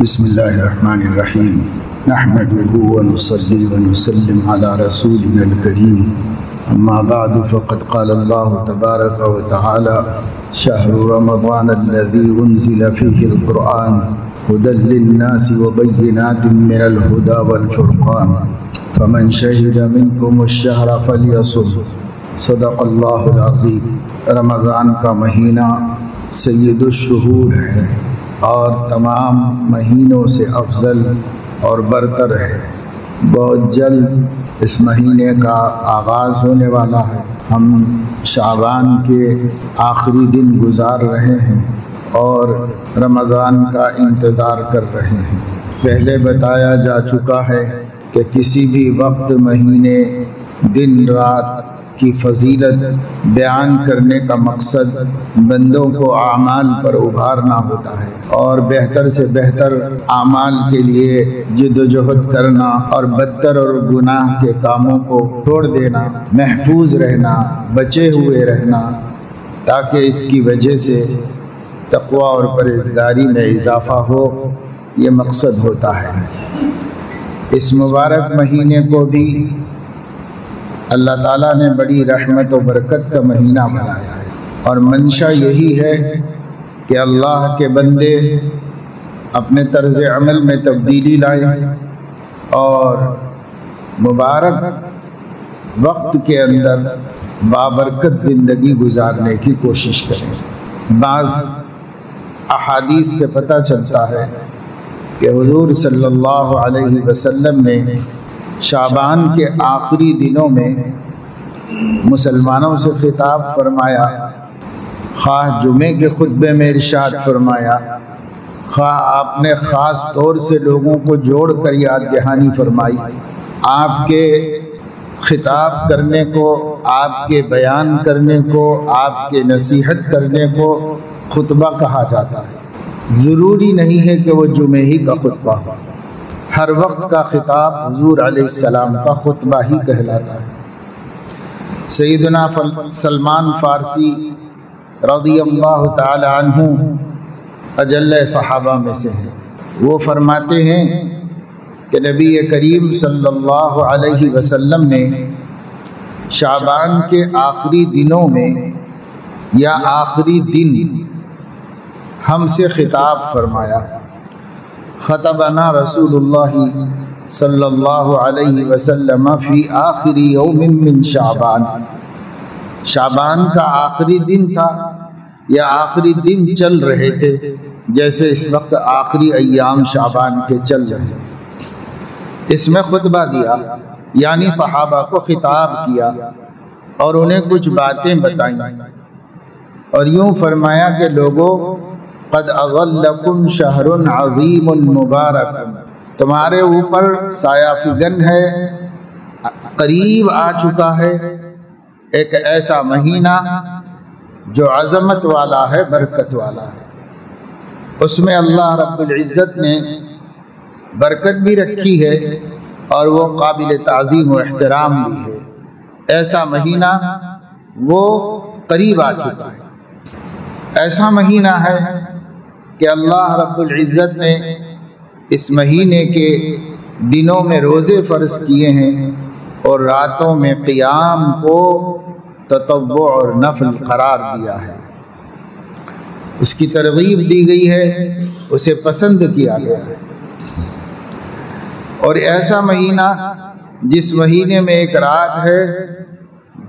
बिस्मिल्लाहिर्रहमानिर्रहीम नहमदुहु व नुसल्ली व नुसल्लिम अला रसूलिल करीम अम्मा बअद फ़क़द क़ाल अल्लाहु तबारक व तआला शहरु रमज़ान अल्लज़ी उन्ज़िल फ़ीहिल क़ुरआन हुदल लिन्नासि व बय्यिनातिन मिनल हुदा वल फ़ुरक़ान फ़मन शहिद मिनकुमुश-शहरा फ़ल्यसुम सदक़ल्लाहुल अज़ीम। रमज़ान का महीना सय्यदुश-शुहूर है और तमाम महीनों से अफजल और बरतर है। बहुत जल्द इस महीने का आगाज़ होने वाला है। हम शाबान के आखिरी दिन गुजार रहे हैं और रमज़ान का इंतज़ार कर रहे हैं। पहले बताया जा चुका है कि किसी भी वक्त, महीने, दिन, रात की फजीलत बयान करने का मकसद बंदों को आमाल पर उभारना होता है और बेहतर से बेहतर आमाल के लिए जिद्दोजहद करना और बदतर और गुनाह के कामों को छोड़ देना, महफूज रहना, बचे हुए रहना, ताकि इसकी वजह से तक़वा और परहेज़गारी में इजाफ़ा हो। ये मकसद होता है। इस मुबारक महीने को भी अल्लाह ताला ने बड़ी रहमत और बरकत का महीना बनाया है और मंशा यही है कि अल्लाह के बंदे अपने तर्ज़ अमल में तब्दीली लाएं और मुबारक वक्त के अंदर बाबरकत ज़िंदगी गुजारने की कोशिश करें। बाज़ अहादीस से पता चलता है कि हुज़ूर सल्लल्लाहु अलैहि वसल्लम ने शाबान के आखिरी दिनों में मुसलमानों से खिताब फरमाया, ख़ास जुमे के खुतबे में इरशाद फरमाया, ख़ास आपने ख़ास तौर से लोगों को जोड़ कर याद दहानी फरमाई। आपके खिताब करने को, आपके बयान करने को, आपके नसीहत करने को खुतबा कहा जाता है। ज़रूरी नहीं है कि वो जुमे ही का खुतबा हो। हर वक्त का खिताब हुजूर अलैहिस्सलाम का खुतबा ही कहलाता है। सैयदना सलमान फ़ारसी रज़ियल्लाहु ताला अन्हु अजल्ले सहाबा में से हैं। वो फरमाते हैं कि नबी करीम सल्लल्लाहु अलैहि वसल्लम ने शाबान के आखिरी दिनों में या आखिरी दिन हमसे खिताब फरमाया। ख़तबना रसूलुल्लाह सल्लल्लाहु अलैहि वसल्लम फ़ी आखिरी यौमिन मिन शाबान। शाबान का आखिरी दिन था या आखिरी दिन चल रहे थे, जैसे इस वक्त आखिरी अय्याम शाबान के चल रहे हैं। इसमें खुतबा दिया, यानी सहाबा को खिताब किया और उन्हें कुछ बातें बताई और यूँ फरमाया कि लोगों, क़द अग़ल्लकुम शहरुन अज़ीमुन मुबारक, तुम्हारे ऊपर साया फिगन है, करीब आ चुका है एक ऐसा महीना जो अज़मत वाला है, बरकत वाला है। उसमें अल्लाह रब्बुल इज़्ज़त ने बरकत भी रखी है और वो काबिल ताज़ीम व एहतराम भी है। ऐसा महीना वो करीब आ चुका है। ऐसा महीना है कि अल्लाह रब्बुल इज़्ज़त ने इस महीने के दिनों में रोज़े फ़र्ज़ किए हैं और रातों में क़ियाम को ततव्वु और नफ़ल करार दिया है। उसकी तरग़ीब दी गई है, उसे पसंद किया गया है। और ऐसा महीना जिस महीने में एक रात है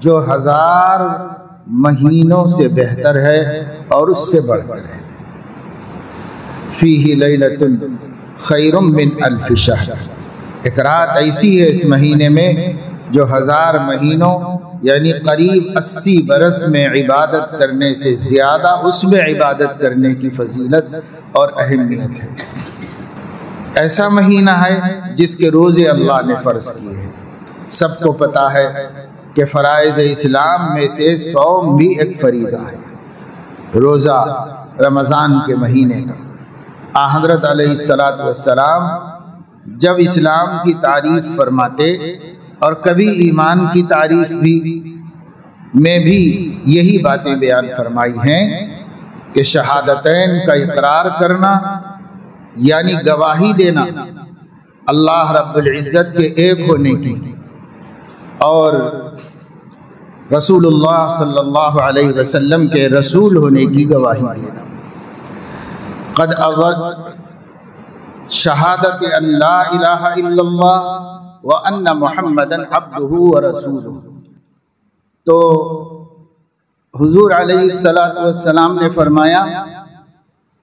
जो 1000 महीनों से बेहतर है और उससे बढ़कर है। फ़ीही लैलतुन खैरुम मिन अल्फ़ि शहर। एक रात ऐसी है इस महीने में जो 1000 महीनों यानी करीब 80 बरस में इबादत करने से ज़्यादा उसमें इबादत करने की फजीलत और अहमियत है। ऐसा महीना है जिसके रोज़े अल्लाह ने फ़र्ज़ किए हैं। सबको पता है कि फ़राइज़ इस्लाम में से सौम भी एक फ़रीज़ा है। रोज़ा रमज़ान के महीने का हज़रत अलैहिस्सलातु वस्सलाम जब इस्लाम की तारीफ़ फरमाते और कभी ईमान की तारीफ़ में भी यही बातें बयान फरमाई हैं कि शहादतैन का इकरार करना यानी गवाही देना अल्लाह रब्बुल इज़्ज़त के एक होने की और रसूलुल्लाह सल्लल्लाहु अलैहि वसल्लम के रसूल होने की गवाही देना। क़द अज़्ज़र शहादत अन ला इलाहा इल्लल्लाह व अन्ना मुहम्मदन अब्दुहु व रसूलुहु। तो हुजूर अलैहिस्सलातु वस्सलाम ने फरमाया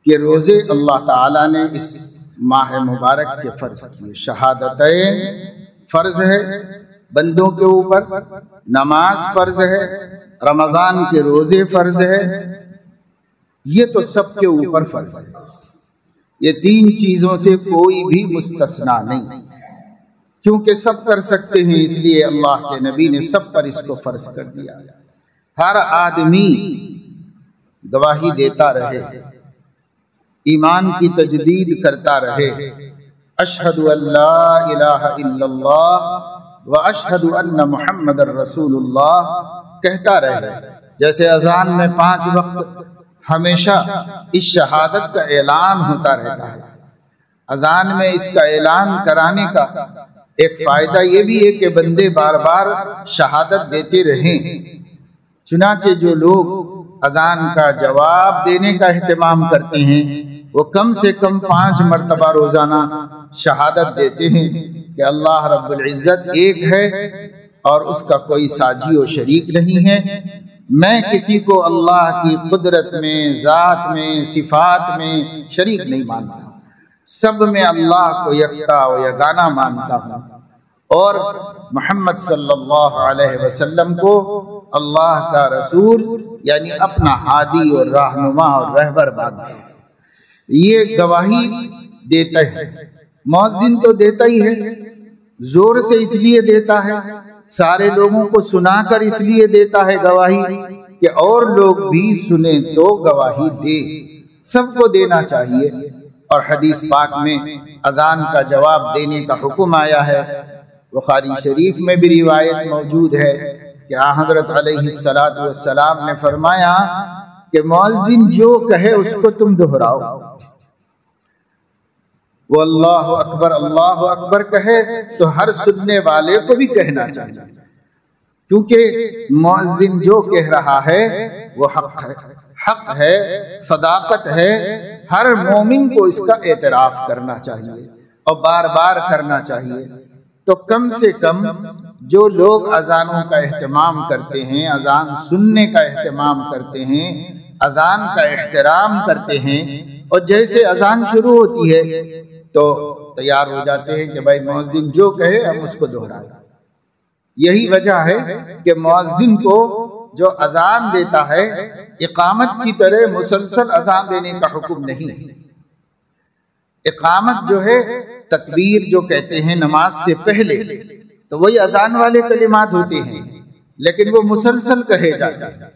कि रोज़े अल्लाह ताला ने इस माह मुबारक के फ़र्ज़ किए। शहादतैन फ़र्ज़ है बंदों के ऊपर, नमाज फ़र्ज़ है, रमज़ान के रोज़े फ़र्ज़ है, ये तो सबके ऊपर फ़र्ज़ है। ये तीन चीज़ों से कोई भी मुस्तस्ना नहीं, क्योंकि सब कर सकते हैं, इसलिए अल्लाह के नबी ने सब पर इसको फ़र्ज़ कर दिया। हर आदमी गवाही देता रहे, ईमान की तजदीद करता रहे, अशहदु अल्ला इलाहा इल्लल्लाह व अशहदु अन्ना मुहम्मदर रसूलुल्लाह कहता रहे। जैसे अजान में 5 वक्त हमेशा इस शहादत का ऐलान होता रहता है। अजान में इसका ऐलान कराने का एक फ़ायदा ये भी है कि बंदे बार बार शहादत देते रहें। चुनाचे जो लोग अजान का जवाब देने का एहतमाम करते हैं वो कम से कम 5 मरतबा रोजाना शहादत देते हैं कि अल्लाह रब्बुल इज़्ज़त एक है और उसका कोई साजी और शरीक नहीं है। मैं किसी को अल्लाह की कुदरत में, ज़ात में, सिफात में शरीक नहीं मानता, सब में अल्लाह को यकता व यगाना मानता हूँ और मोहम्मद सल्लल्लाहु अलैहि वसल्लम को अल्लाह का रसूल यानी अपना हादी और रहनुमा और रहबर मानता हूँ। ये गवाही देता है। मुअज्जिन तो देता ही है, जोर से इसलिए देता है, सारे लोगों को सुनाकर इसलिए देता है गवाही कि और लोग भी सुने तो गवाही दे। सबको देना चाहिए। और हदीस पाक में अजान का जवाब देने का हुक्म आया है। बुखारी शरीफ में भी रिवायत मौजूद है कि हज़रत अलैहिस्सलातु वस्सलाम ने फरमाया कि मुअज्जिन जो कहे उसको तुम दोहराओ। वो अल्लाह अकबर कहे तो हर सुनने वाले को भी कहना चाहिए, क्योंकि मुअज्जिन जो कह रहा है वो हक है, सदाकत है। हर मोमिन को इसका एतराफ करना चाहिए और बार बार करना चाहिए। तो कम से कम जो लोग अजानों का एहतमाम करते हैं, अजान सुनने का एहतमाम करते हैं, अजान का एहतराम करते हैं और जैसे अजान शुरू होती है तो तैयार हो जाते हैं कि भाई मुअज्जिन जो कहे हम उसको दोहराएं। यही वजह है कि मुअज्जिन को जो अजान देता है इकामत की तरह मुसलसल अजान देने का हुक्म नहीं है। इकामत जो है तकबीर जो कहते हैं नमाज से पहले, तो वही अजान वाले कलिमात होते हैं, लेकिन वो मुसलसल कहे जाते हैं।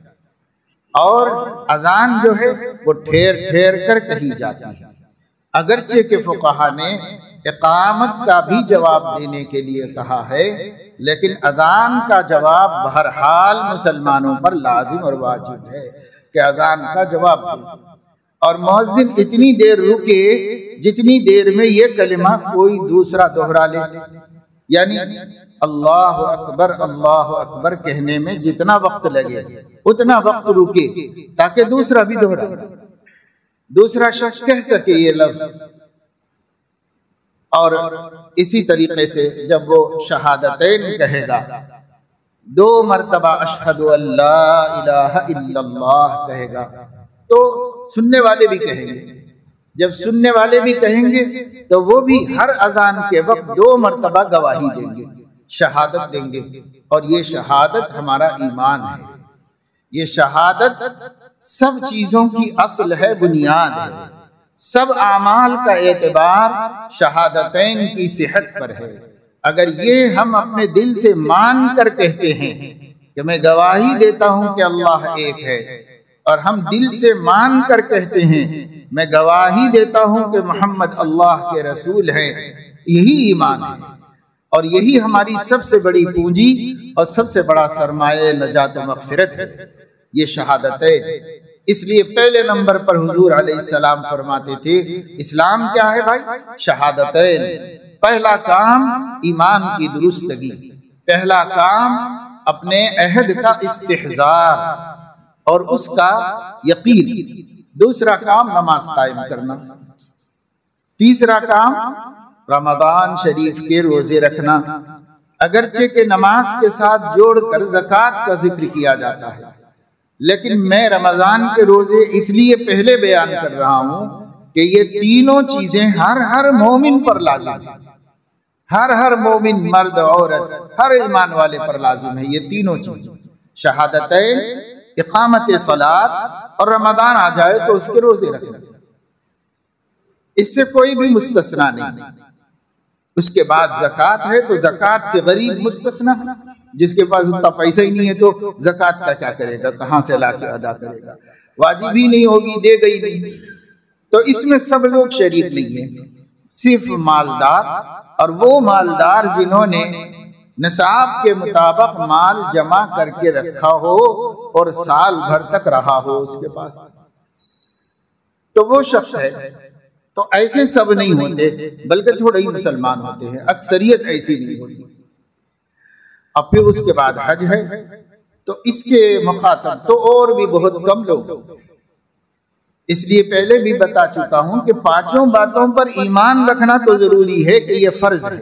और अजान जो है वो ठहर ठहर कर कही जाती है। अगरचे के फुक़हा ने इकामत का भी जवाब देने के लिए कहा है, लेकिन अजान का जवाब बहरहाल मुसलमानों पर लाजिम और वाजिब है कि अजान का जवाब दे। और मुअज्जिन इतनी देर रुके जितनी देर में ये कलिमा कोई दूसरा दोहरा ले, यानी अल्लाह अकबर कहने में जितना वक्त लगे उतना वक्त रुके ताकि दूसरा भी दोहरा, दूसरा शख्स कह सके ये लफ्ज। और इसी तरीके से जब वो शहादतैन कहेगा, 2 मरतबा अशहदु अल्ला इलाहा इल्लल्लाह कहेगा, तो सुनने वाले भी कहेंगे। जब सुनने वाले भी कहेंगे तो वो भी हर अजान के वक्त 2 मरतबा गवाही देंगे, शहादत देंगे। और ये शहादत हमारा ईमान है। ये शहादत सब चीजों की असल है, बुनियाद है। सब आमाल का एतबार शहादतैन की सेहत पर है। अगर ये हम अपने दिल से मान कर कहते हैं कि मैं गवाही देता हूं कि अल्लाह एक है, और हम दिल से मान कर कहते हैं मैं गवाही देता हूं कि मोहम्मद अल्लाह के रसूल हैं, यही ईमान है। और यही हमारी सबसे बड़ी पूंजी और सबसे बड़ा सरमाए नजात व मग़फ़िरत है, ये शहादतैन। इसलिए पहले नंबर पर हुजूर अलैहिस्सलाम फरमाते थे, इस्लाम क्या है भाई? शहादतैन। पहला काम ईमान की दुरुस्तगी, पहला काम अपने अहद का इस्तिहज़ार और उसका यकीन, दूसरा काम नमाज कायम करना, तीसरा काम रमजान शरीफ के रोजे रखना। अगरचे के नमाज के साथ जोड़कर ज़कात का जिक्र किया जाता है, लेकिन मैं रमजान के रोजे इसलिए पहले बयान कर रहा हूं कि ये तीनों चीजें हर मोमिन पर लाजिम है, हर मोमिन, मर्द औरत, हर ईमान वाले पर लाजिम है ये तीनों चीजें, शहादतैन, इकामत सलात और रमजान आ जाए तो उसके रोजे रखना, इससे कोई भी मुस्तस्ना नहीं। उसके बाद ज़कात है तो ज़कात से गरीब मुस्तस्ना, जिसके पास उतना पैसा ही नहीं है तो ज़कात का क्या करेगा, कहां से लाके अदा करेगा, वाजिब ही नहीं होगी, दे गई नहीं। तो इसमें सब लोग शरीक नहीं है, सिर्फ मालदार, और वो मालदार जिन्होंने निसाब के मुताबिक माल जमा करके रखा हो और साल भर तक रहा हो उसके पास, तो वो शख्स है। तो ऐसे सब नहीं होते, बल्कि थोड़े ही मुसलमान होते हैं, अक्सरियत ऐसी नहीं होती। अब फिर उसके बाद हज है, तो इसके मुखातब तो और भी बहुत कम लोग। इसलिए पहले भी बता चुका हूं कि पांचों बातों पर ईमान रखना तो जरूरी है कि यह फर्ज है,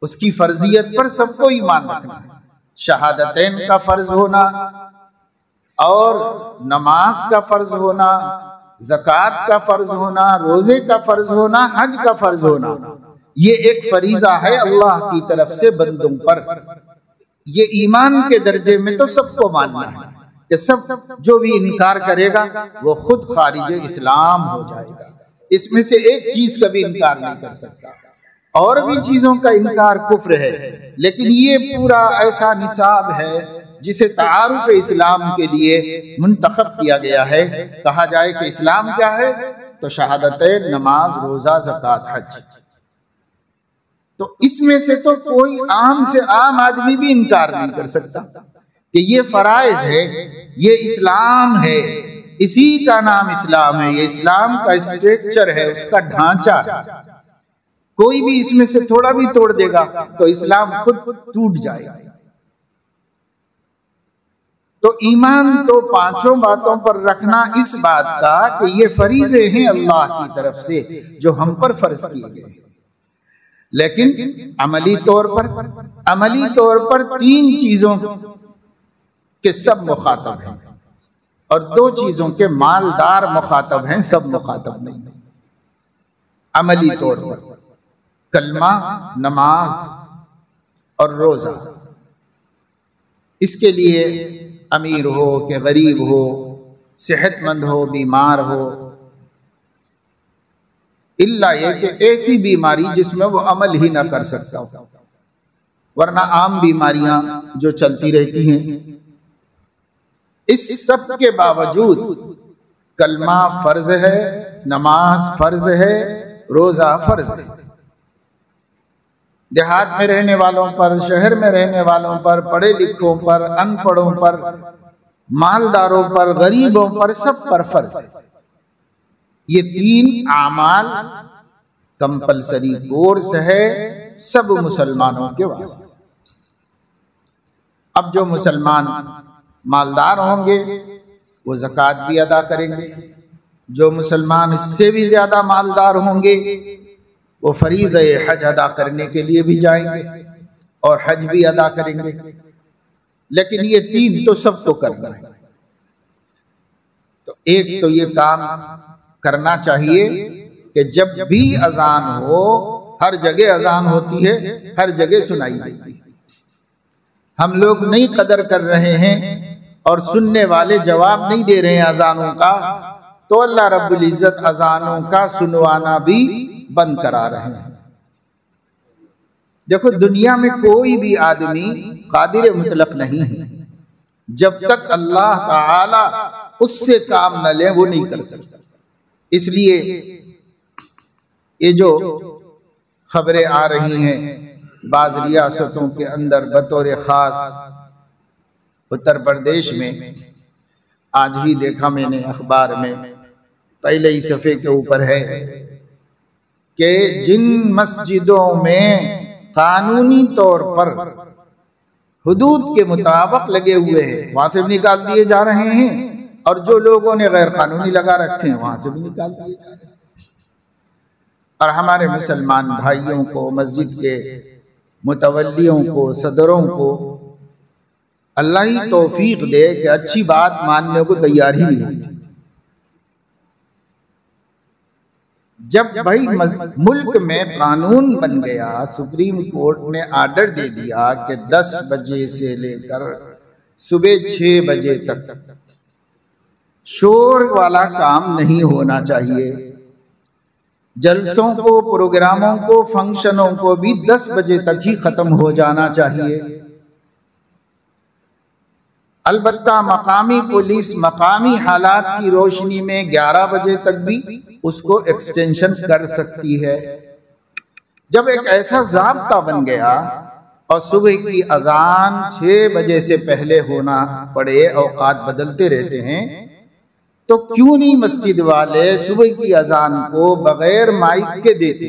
उसकी फर्जियत पर सबको ईमान रखना है। शहादतैन का फर्ज होना और नमाज का फर्ज होना, ज़कात का फर्ज होना, रोजे का फर्ज होना, हज का फर्ज होना, ये एक फरीजा है अल्लाह की तरफ से बंदों पर। ये ईमान के दर्जे में तो सबको मानना है कि सब जो भी इनकार करेगा वो खुद खारिज इस्लाम हो जाएगा। इसमें से एक चीज का भी इनकार नहीं कर सकता, और भी चीजों का इनकार कुफ्र है, लेकिन ये पूरा ऐसा निसाब है जिसे तारुफ इस्लाम के लिए मुंतखब किया गया है। कहा जाए कि इस्लाम क्या है, तो शहादतैन, नमाज, रोजा, ज़कात, हज। तो इसमें से तो कोई आम से आम आदमी भी इनकार नहीं कर सकता कि ये फराइज है, ये इस्लाम है, इसी का नाम इस्लाम है, ये इस्लाम का स्ट्रक्चर है, उसका ढांचा। कोई भी इसमें से थोड़ा भी तोड़ देगा तो इस्लाम खुद टूट जाएगा। तो ईमान तो पांचों बातों पर रखना इस बात का कि ये फरीज़े हैं अल्लाह की तरफ से जो हम पर फर्ज किए गए, लेकिन अमली तौर पर तीन चीजों के सब मुखातब हैं और दो चीजों के मालदार मुखातब हैं, सब मुखातब नहीं। अमली तौर पर कलमा, नमाज और रोजा, इसके लिए अमीर हो कि गरीब हो, सेहतमंद हो, बीमार हो, इल्ला ये कि ऐसी बीमारी जिसमें वो अमल ही ना कर सकता हो, वरना आम बीमारियां जो चलती रहती हैं। इस सब के बावजूद कलमा फर्ज है, नमाज फर्ज है, रोजा फर्ज है। देहात में रहने वालों पर, शहर में रहने वालों पर, पढ़े लिखों पर, अनपढ़ों पर, मालदारों पर, गरीबों पर, सब पर फर्ज है। ये तीन आमाल कंपलसरी कोर्स है सब मुसलमानों के वास्ते। अब जो मुसलमान मालदार होंगे वो ज़कात भी अदा करेंगे, जो मुसलमान इससे भी ज्यादा मालदार होंगे वो फरीज़ा हज अदा करने के लिए भी जाएंगे और हज भी अदा करेंगे। लेकिन ये तीन तो सबको करना है। तो एक तो ये काम करना चाहिए कि जब भी अजान हो, हर जगह अजान होती है, हर जगह सुनाई देती है, हम लोग नहीं कदर कर रहे हैं और सुनने वाले जवाब नहीं दे रहे हैं अजानों का, तो अल्लाह रब्बुल इज्जत अजानों का सुनवाना भी बंद करा रहे हैं। देखो, दुनिया में कोई भी आदमी कादिर मुतलक नहीं है, जब तक अल्लाह ताला उससे काम न ले वो नहीं कर सकता। इसलिए ये जो खबरें आ रही हैं बाज रियासतों के अंदर, बतौर खास उत्तर प्रदेश में आज ही देखा मैंने अखबार में, पहले ही सफ़े के ऊपर है कि जिन मस्जिदों में कानूनी तौर पर हुदूद के मुताबिक लगे हुए हैं वहां से भी निकाल दिए जा रहे हैं, और जो लोगों ने गैर कानूनी लगा रखे हैं वहां से भी निकाल दिए जा रहे हैं। और हमारे मुसलमान भाइयों को, मस्जिद के मुतवल्लियों को, सदरों को अल्लाह ही तौफीक दे कि अच्छी बात मानने को तैयार ही नहीं होती। जब भाई मुल्क में कानून बन गया, सुप्रीम कोर्ट ने आर्डर दे दिया कि 10 बजे से लेकर सुबह 6 बजे तक शोर वाला काम नहीं होना चाहिए, जलसों को, प्रोग्रामों को, फंक्शनों को भी 10 बजे तक ही खत्म हो जाना चाहिए। अलबत्ता मकामी पुलिस मकामी हालात की रोशनी में 11 बजे तक भी उसको एक्सटेंशन कर सकती है। जब एक ऐसा ज़ाब्ता बन गया और सुबह की अजान 6 बजे से पहले होना पड़े, औकात बदलते रहते हैं, तो क्यों नहीं मस्जिद वाले सुबह की अजान को बगैर माइक के देते?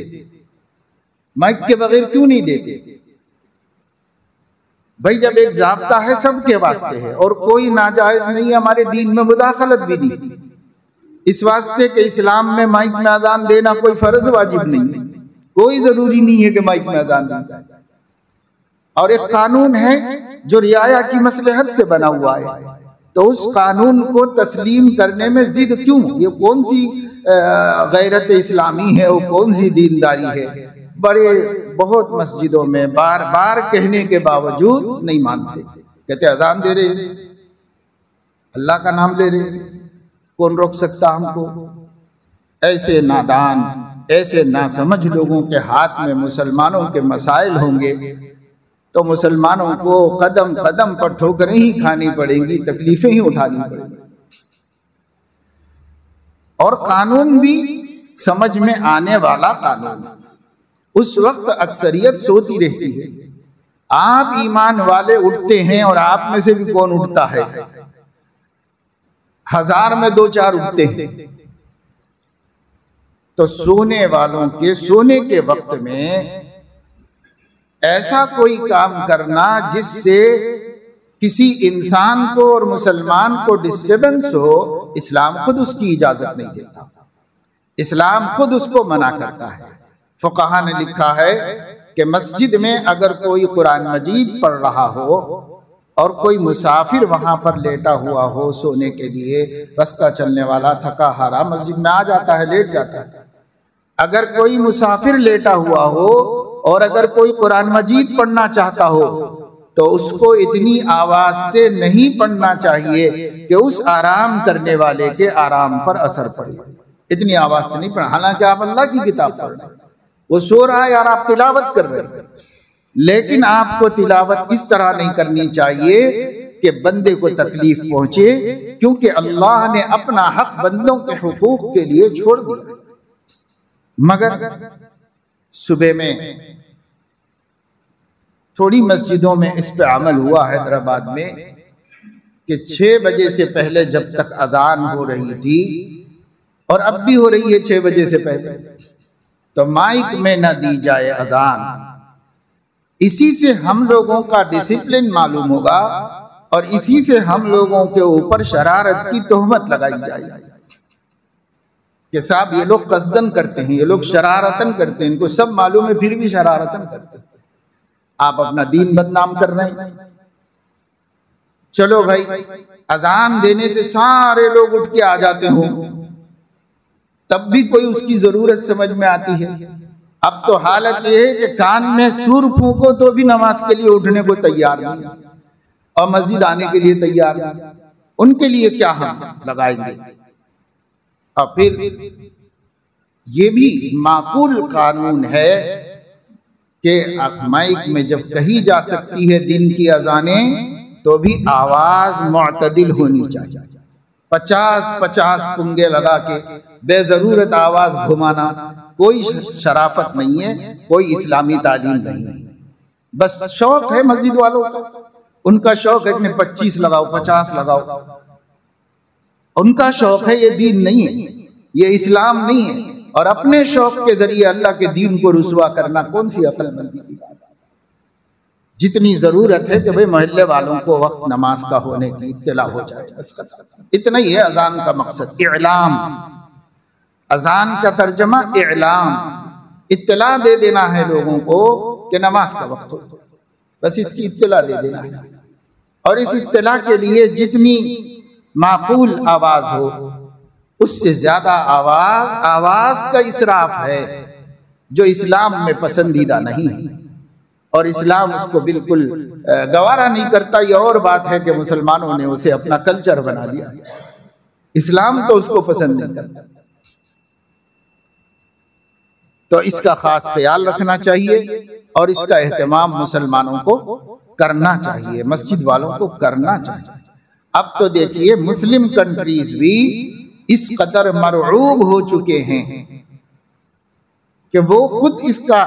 माइक के बगैर क्यों नहीं देते भाई? जब एक ज़ाब्ता है सबके वास्ते है और कोई नाजायज नहीं, हमारे दीन में मुदाखलत भी नहीं, इस वास्ते के इस्लाम में माइक में अजान देना कोई फर्ज वाजिब नहीं है, कोई जरूरी नहीं है कि माइक में अजान दी जाए। और एक कानून है जो रियाया की मसलहत से बना हुआ है, तो उस कानून को तस्लीम करने में जिद क्यों? ये कौन सी गैरत इस्लामी है, वो कौन सी दीनदारी है? बहुत मस्जिदों में बार बार कहने के बावजूद नहीं मानते, कहते अजान दे रहे, अल्लाह का नाम ले रहे, कौन रोक सकता हमको? ऐसे नादान, ऐसे नासमझ लोगों के हाथ में मुसलमानों के मसाइल होंगे तो मुसलमानों को कदम कदम पर ठोकरें ही खानी पड़ेंगी, तकलीफें ही उठानी पड़ेंगी। और कानून भी समझ में आने वाला कानून, उस वक्त अक्सरियत सोती रहती है। आप ईमान वाले उठते हैं और आप में से भी कौन उठता है? 1000 में 2-4 उठते हैं। तो सोने वालों के सोने के वक्त में ऐसा कोई काम करना जिससे किसी इंसान को और मुसलमान को डिस्टर्बेंस हो, इस्लाम खुद उसकी इजाजत नहीं देता, इस्लाम खुद उसको मना करता है। फुक़हा ने लिखा है कि मस्जिद में अगर कोई कुरान मजीद पढ़ रहा हो और कोई मुसाफिर वहां पर लेटा हुआ हो सोने के लिए, रास्ता चलने वाला थका हारा मस्जिद में आ जाता है, लेट जाता है। अगर कोई मुसाफिर लेटा हुआ हो और अगर कोई कुरान मजीद पढ़ना चाहता हो तो उसको इतनी आवाज से नहीं पढ़ना चाहिए कि उस आराम करने वाले के आराम पर असर पड़े। इतनी आवाज से नहीं पढ़ना, हालांकि आप अल्लाह की किताब पढ़ रहे हैं, वो सो रहा है और आप तिलावत कर रहे हैं, लेकिन आपको तिलावत इस तरह नहीं करनी चाहिए कि बंदे को तकलीफ पहुंचे, क्योंकि अल्लाह ने अपना हक बंदों के हुकूक के लिए छोड़ दिया। मगर सुबह में थोड़ी मस्जिदों में इस पे अमल हुआ हैदराबाद में कि 6 बजे से पहले जब तक अजान हो रही थी और अब भी हो रही है 6 बजे से पहले, तो माइक में न दी जाए अजान। इसी से हम लोगों का डिसिप्लिन मालूम होगा और इसी से हम लोगों के ऊपर शरारत की तोहमत लगाई जाएगी कि साहब ये लोग कसदन करते हैं, ये लोग शरारतन करते हैं, इनको सब मालूम है फिर भी शरारतन करते हैं, आप अपना दीन बदनाम कर रहे हैं। चलो भाई, अजान देने से सारे लोग उठ के आ जाते हो तब भी कोई उसकी जरूरत समझ में आती है। अब तो हालत यह है कि कान में सुर फूंको तो भी नमाज के लिए उठने को तैयार नहीं और मस्जिद आने के लिए तैयार नहीं, उनके लिए क्या हम लगाएंगे? और फिर ये भी माकूल कानून है कि माइक में जब कही जा सकती है दिन की अजानें तो भी आवाज मुअतदिल होनी चाहिए। 50-50 पुंगे लगा के बेजरूरत आवाज घुमाना कोई शराफत नहीं है, कोई इस्लामी तालीम नहीं है। बस शौक है मस्जिद वालों का, उनका शौक है कि 25 लगाओ 50 लगाओ। उनका शौक है, ये दीन नहीं है, ये इस्लाम नहीं है। और अपने शौक के जरिए अल्लाह के दीन को रुसवा करना कौन सी अक्लमंदी की बात है। जितनी जरूरत है कि भाई मोहल्ले वालों को वक्त नमाज का होने की इत्तला हो जाए, इतना ही है अजान का मकसद। इलाम, अजान का तर्जमा इलाम, इत्तला दे देना है लोगों को कि नमाज का वक्त हो, बस इसकी इत्तला दे देना है। और इस इत्तला के लिए जितनी माकूल आवाज हो, उससे ज्यादा आवाज का इसराफ है, जो इस्लाम में पसंदीदा नहीं है। और इस्लाम उसको बिल्कुल गवारा नहीं करता। ये और बात है कि मुसलमानों ने उसे अपना कल्चर बना लिया, इस्लाम तो उसको पसंद नहीं करता। तो इसका खास ख्याल रखना चाहिए और इसका एहतमाम मुसलमानों को करना चाहिए, मस्जिद वालों को करना चाहिए। अब तो देखिए मुस्लिम कंट्रीज भी इस कदर मरऊब हो चुके हैं कि वो खुद इसका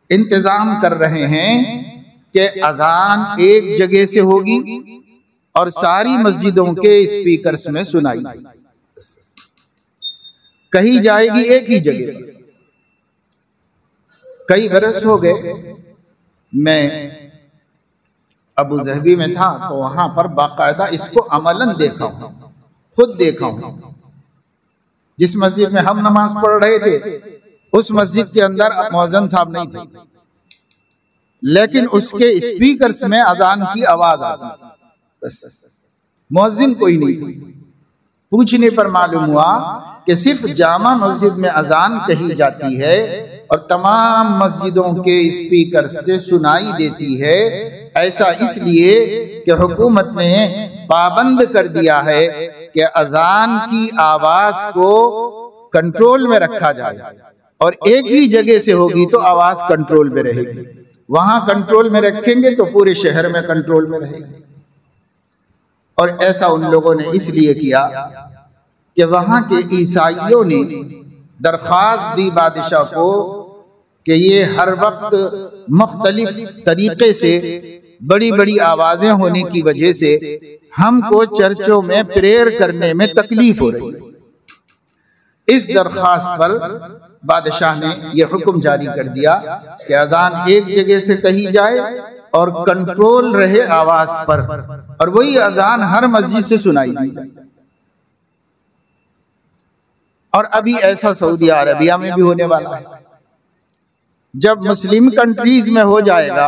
इंतजाम कर रहे हैं कि अजान एक जगह से होगी और सारी मस्जिदों के स्पीकर्स में सुनाई कही जाएगी एक ही जगह। कई बरस हो गए मैं अबू ज़हबी में था, तो वहां पर बाकायदा इसको अमलन देखा हूं, खुद देखा हूं। जिस मस्जिद में हम नमाज पढ़ रहे थे उस मस्जिद के अंदर मौज़िन साहब नहीं थे, लेकिन उसके स्पीकर्स में अजान की आवाज आती, मौज़िन कोई नहीं थी। पूछने पर मालूम हुआ कि सिर्फ जामा मस्जिद में अजान कही जाती है और तमाम मस्जिदों के स्पीकर से सुनाई देती है। ऐसा इसलिए कि हुकूमत ने पाबंद कर दिया है कि अजान की आवाज को कंट्रोल में रखा जाए और एक ही जगह से होगी तो आवाज कंट्रोल में रहेगी। वहां कंट्रोल में रखेंगे तो पूरे शहर में कंट्रोल में रहेगी। और ऐसा उन लोगों ने इसलिए किया कि वहां के ईसाइयों ने दरख्वास्त दी बादशाह को कि ये हर वक्त मुख्तलिफ तरीके से बड़ी बड़ी आवाजें होने की वजह से हमको चर्चों में प्रेयर करने में तकलीफ हो रही है। इस दरख्वास्त पर बादशाह ने यह हुक्म जारी कर दिया कि अजान एक जगह से कही जाए और कंट्रोल रहे आवाज पर, और वही अजान हर मस्जिद से सुनाई दी जाए। और अभी ऐसा सऊदी अरबिया में भी होने वाला है। जब मुस्लिम कंट्रीज में हो जाएगा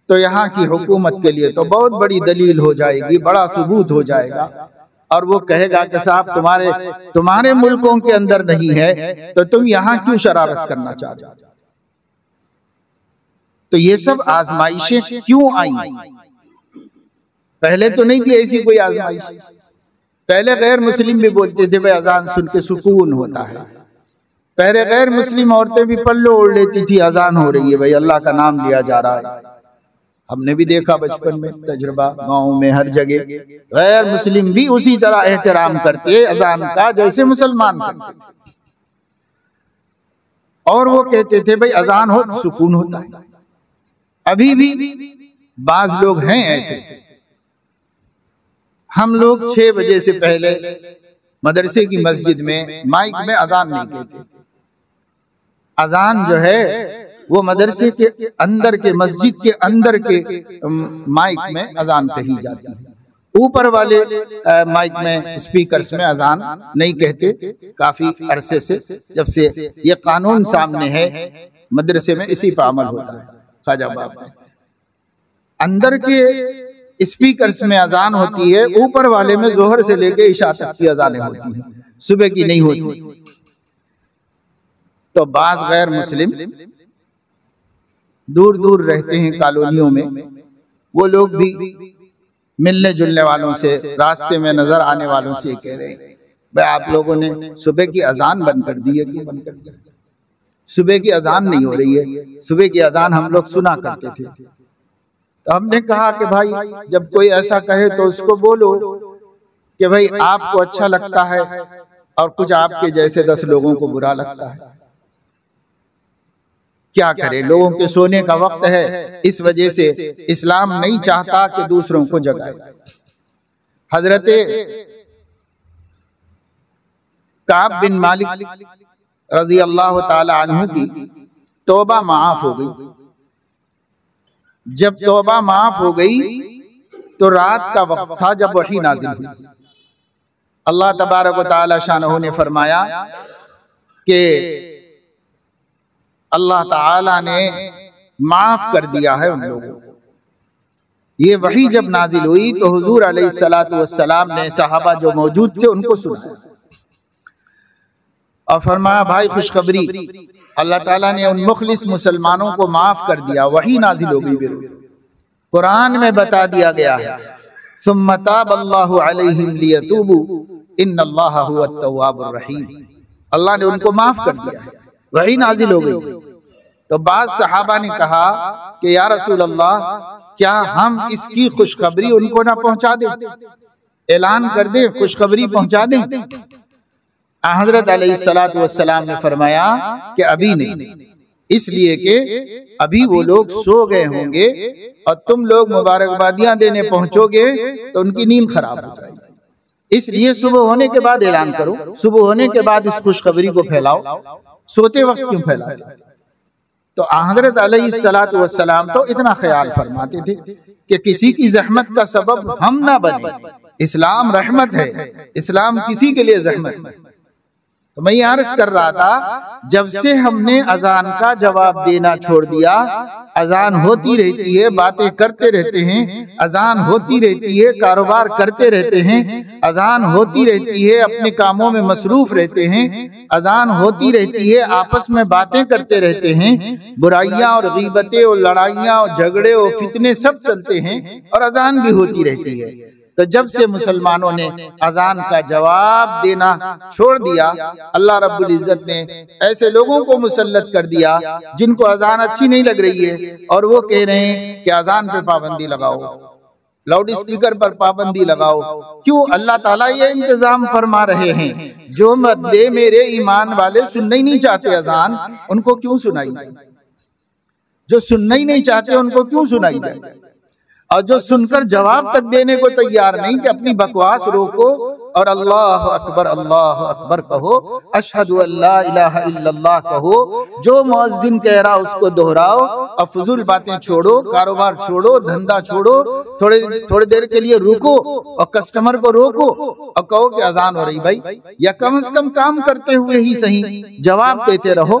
तो यहाँ की हुकूमत के लिए तो बहुत बड़ी दलील हो जाएगी, बड़ा सबूत हो जाएगा। और वो कहेगा कि साहब तुम्हारे मुल्कों के अंदर नहीं है तो तुम यहाँ क्यों शरारत करना चाहते हो। तो ये सब आजमाइशें क्यों आई? पहले तो नहीं थी ऐसी कोई आजमाइश। पहले गैर मुस्लिम भी बोलते थे भाई अजान सुन के सुकून होता है। पहले गैर मुस्लिम औरतें भी पल्लो ओढ़ लेती थी, अजान हो रही है भाई अल्लाह का नाम लिया जा रहा है। हमने भी देखा बचपन में तजुर्बा, गाँव में हर जगह गैर मुस्लिम भी उसी तरह एहतराम करते अजान का जैसे मुसलमान करते। और वो कहते थे भाई अजान हो सुकून होता है। अभी भी बाज लोग हैं ऐसे। हम लोग 6 बजे से पहले मदरसे की मस्जिद में माइक में अजान नहीं कहते। अजान जो है वो मदरसे के अंदर के मस्जिद के अंदर के माइक में अजान कही जाती है। ऊपर वाले माइक में स्पीकर्स में अजान नहीं कहते। काफी अरसे से जब से ये कानून सामने है मदरसे में इसी पर अमल होता है। ख्वाजा बाबा अंदर के स्पीकर्स में अजान होती है, ऊपर वाले में जोहर से लेके इशा तक की अजानें होती हैं, सुबह की नहीं होती। तो बाज गैर मुस्लिम दूर दूर रहते हैं कॉलोनियों में, वो लोग भी मिलने जुलने वालों से, रास्ते में नजर आने वालों से कह रहे हैं भाई आप लोगों ने सुबह की अजान बंद कर दी है। क्यों बंद कर दिया? सुबह की अजान नहीं हो रही है। सुबह की अजान हम लोग सुना करते थे। तो हमने कहा कि भाई जब कोई ऐसा कहे तो उसको बोलो कि भाई आपको अच्छा लगता है और कुछ आपके जैसे 10 लोगों को बुरा लगता है। क्या करें, लोगों के सोने का वक्त है, इस वजह से इस्लाम नहीं चाहता कि दूसरों को जगाए। हजरत काब बिन मालिक रजी अल्लाह ताला अन्हु की तौबा माफ हो गई। जब तौबा माफ हो गई तो रात का वक्त था जब वही नाजिल हुई। अल्लाह तबारक व तआला शानहू ने फरमाया कि अल्लाह ताला ने माफ कर दिया है उन लोगों को। ये वही जब नाजिल हुई तो हुजूर अलैहिस्सलातु वस्सलाम ने सहाबा जो मौजूद थे उनको सुनाया और फरमाया भाई खुशखबरी, अल्लाह ताला ने उन मुखलिस मुसलमानों को माफ कर दिया। वही नाजिल हो गई। कुरान में बता दिया गया है सुम्मा ताबल्लाहु अलैहिम लियतूबू इन्नल्लाहा हुवत तव्वाबुर रहीम। अल्लाह ने उनको माफ कर दिया है, वही नाजिल हो गई। तो बाद सहाबा ने कहा कि या रसूल अल्लाह, क्या हम इसकी खुशखबरी उनको ना पहुंचा दें, ऐलान कर दें, खुशखबरी पहुंचा दें? हजरत अलैहिस्सलातु वस्सलाम ने फरमाया कि अभी नहीं, इसलिए कि अभी वो लोग सो गए होंगे और तुम लोग मुबारकबादियां देने पहुंचोगे तो उनकी नींद खराब हो जाएगी। इसलिए सुबह होने के बाद ऐलान करो, सुबह होने के बाद इस खुशखबरी को फैलाओ, सोते वक्त क्यों फैलाओ? तो हजरत अलैहिस्सलातु वस्सलाम तो इतना ख्याल फरमाते थे कि किसी की जहमत का सबब हम ना बने। इस्लाम रहमत है, इस्लाम किसी के लिए जहमत है। तो मैं अर्ज कर रहा था, जब से हमने अजान का जवाब देना छोड़ दिया, अजान होती रहती है, बातें करते रहते हैं, अजान होती रहती है, कारोबार करते रहते हैं, अजान होती रहती है, अपने कामों में मसरूफ रहते हैं, अजान होती रहती है, आपस में बातें करते रहते हैं, बुराइयां और गीबतें और लड़ाइयां और झगड़े और फितने सब चलते हैं और अजान भी होती रहती है। तो जब से मुसलमानों ने अजान का जवाब देना छोड़ दिया, अल्लाह रब्बुल इज्जत ने ऐसे लोगों को मुसल्लत कर दिया जिनको अजान अच्छी नहीं लग रही है और वो कह रहे हैं कि अजान पे पाबंदी लगाओ, लाउड स्पीकर पर पाबंदी लगाओ। क्यों? अल्लाह ताला ये इंतजाम फरमा रहे हैं, जो मत दे मेरे ईमान वाले सुनना ही नहीं चाहते अजान, उनको क्यों सुनाई जाए? जो सुनना ही नहीं चाहते उनको क्यों सुनाई जाए? और जो सुनकर जवाब तक देने को तैयार नहीं कि अपनी बकवास रोको और अल्लाह अकबर कहो, अशहदु अल्ला इलाहा इल्लल्लाह कहो। जो मुअज्जिन कह रहा उसको दोहराओ और फजूल बातें छोड़ो, कारोबार छोड़ो, धंधा छोड़ो, थोड़ी देर के लिए रुको और कस्टमर को रोको और कहो कि अजान हो रही भाई, या कम से कम काम करते हुए ही सही जवाब देते रहो।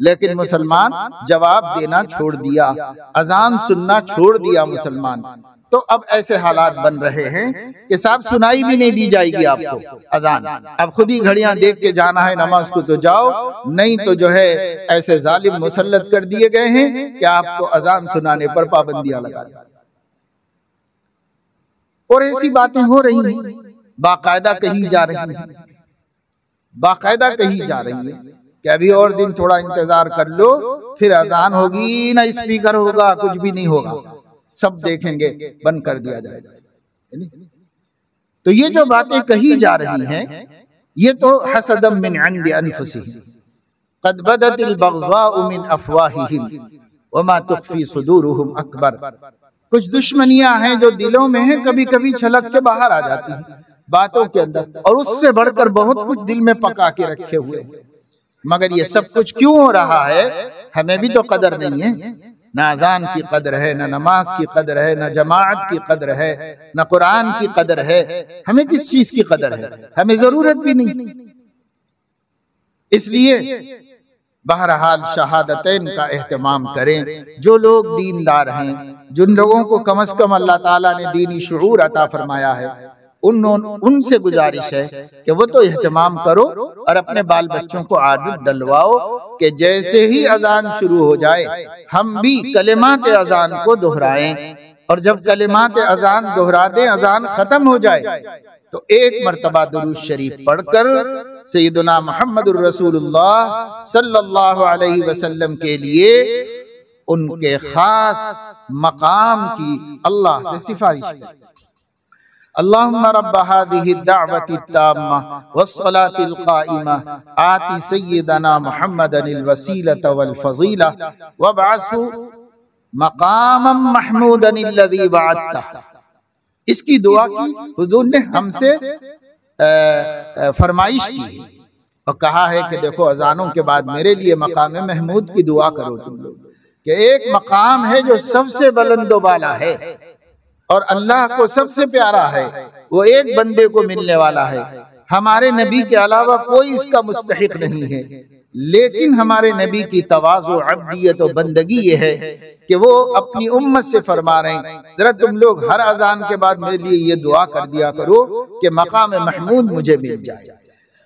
लेकिन मुसलमान जवाब देना छोड़ दिया, अजान सुनना छोड़ दिया मुसलमान। तो अब ऐसे हालात बन रहे हैं कि साहब सुनाई भी नहीं दी जाएगी आपको अजान, अब खुद ही घड़ियां देख के जाना है नमाज को तो जाओ, नहीं तो जो है ऐसे जालिम मुसल्लत कर दिए गए हैं कि आपको अजान सुनाने पर पाबंदियां लगा दी। और ऐसी बातें हो रही हैं, बाकायदा कही जा रही है, बाकायदा कही जा रही है कि अभी और दिन थोड़ा इंतजार कर लो, फिर अजान होगी ना स्पीकर होगा, कुछ भी नहीं होगा, सब देखेंगे, बंद कर दिया जाएगा। तो ये जो बातें कही जा रही हैं, ये तो हसदम मिन इंदि अनफुसिहिम क़द बदतिल बग़ज़ाउ मिन अफ़वाहिहिम वमा तुख़फ़ी सुदूरुहुम अकबर। कुछ दुश्मनियां हैं जो दिलों में हैं, कभी कभी छलक के बाहर आ जाती हैं बातों के अंदर, और उससे बढ़कर बहुत कुछ दिल में पका के रखे हुए। मगर ये सब कुछ क्यों हो रहा है? हमें भी तो कदर नहीं है, ना अजान की कदर है, ना नमाज की कदर है, ना जमात की कदर है, ना कुरान की कदर है। हमें किस चीज की कदर है? हमें जरूरत भी नहीं। इसलिए बहरहाल शहादतैन का एहतमाम करें। जो लोग दीनदार हैं, जिन लोगों को कम से कम अल्लाह ताला ने दीनी शुऊर अता फरमाया है, उनसे गुजारिश है कि वो तो एहतमाम करो और अपने बाल बच्चों को आदत डलवाओ कि जैसे ही अजान शुरू हो जाए हम भी कलिमात अजान को दोहराएं, और जब कलिमात अजान दोहरा दें, अजान खत्म हो जाए तो एक मर्तबा दुरूद शरीफ पढ़कर सैयदना मुहम्मदुर रसूलुल्लाह सल्लल्लाहु अलैहि वसल्लम के लिए उनके खास मकाम की अल्लाह से सिफारिश करें। अल्लाहुम्मा रब्ब हादिहि दावति ताम्मा वस्सलातिल काइमा आति सय्यदना मुहम्मदनिल वसीलत वल फजीला वबअसहु मकामम महमूदन अल्लज़ी वअदता। इसकी दुआ की हुजूर ने हमसे फरमाइश की और कहा है कि देखो अजानों के बाद मेरे लिए मकाम महमूद की दुआ करो तुम लोग, कि एक मकाम है जो सबसे बुलंद वाला है और अल्लाह को सबसे प्यारा है, वो एक बंदे को मिलने वाला है। हमारे नबी के अलावा कोई इसका मुस्तहिक नहीं है, लेकिन हमारे नबी की तवाज़ु, अब्दियत और बंदगी ये है कि वो अपनी उम्मत से फरमा रहे हैं, जरा तुम लोग हर अजान के बाद मेरे लिए ये दुआ कर दिया करो कि मकाम महमूद मुझे मिल जाए,